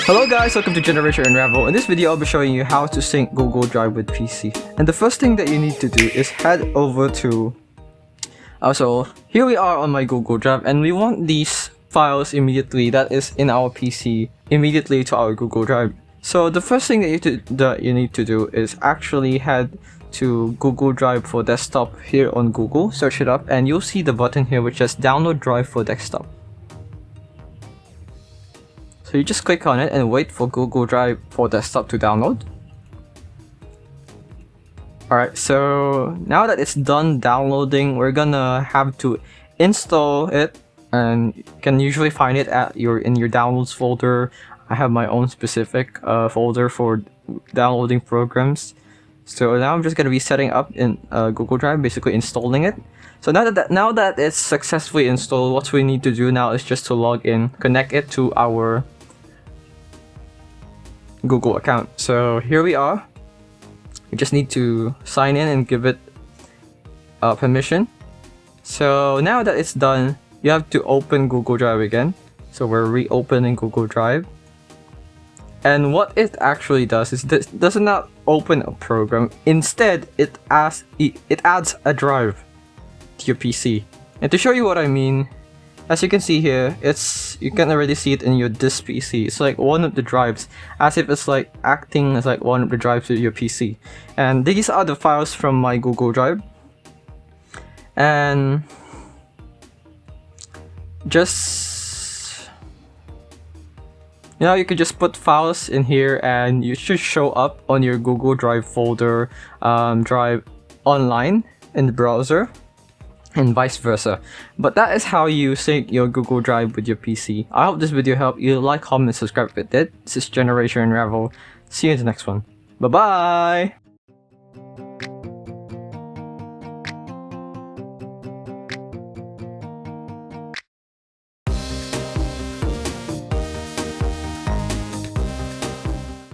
Hello guys, welcome to Generation Unravel. In this video, I'll be showing you how to sync Google Drive with PC. And the first thing that you need to do is head over to... So here we are on my Google Drive and we want these files immediately, that is in our PC, immediately to our Google Drive. So the first thing that you need to do is actually head to Google Drive for desktop here on Google, search it up, and you'll see the button here which says download drive for desktop. So you just click on it and wait for Google Drive for desktop to download. Alright, so now that it's done downloading, we're gonna have to install it, and you can usually find it in your downloads folder. I have my own specific folder for downloading programs. So now I'm just gonna be setting up in Google Drive, basically installing it. So now that it's successfully installed, what we need to do now is just to log in, connect it to our Google account. So here we are. We just need to sign in and give it permission. So now that it's done, you have to open Google Drive again. So we're reopening Google Drive. And what it actually does is this does not open a program. Instead, it adds a drive to your PC. And to show you what I mean, as you can see here, you can already see it in your this PC. It's like one of the drives, as if it's like acting as like one of the drives of your PC. And these are the files from my Google Drive. And you could just put files in here and you should show up on your Google Drive folder, drive online in the browser, and vice versa. But that is how you sync your Google Drive with your PC. I hope this video helped you. Like, comment, subscribe if it did. This is Generation Unravel. See you in the next one. Bye bye!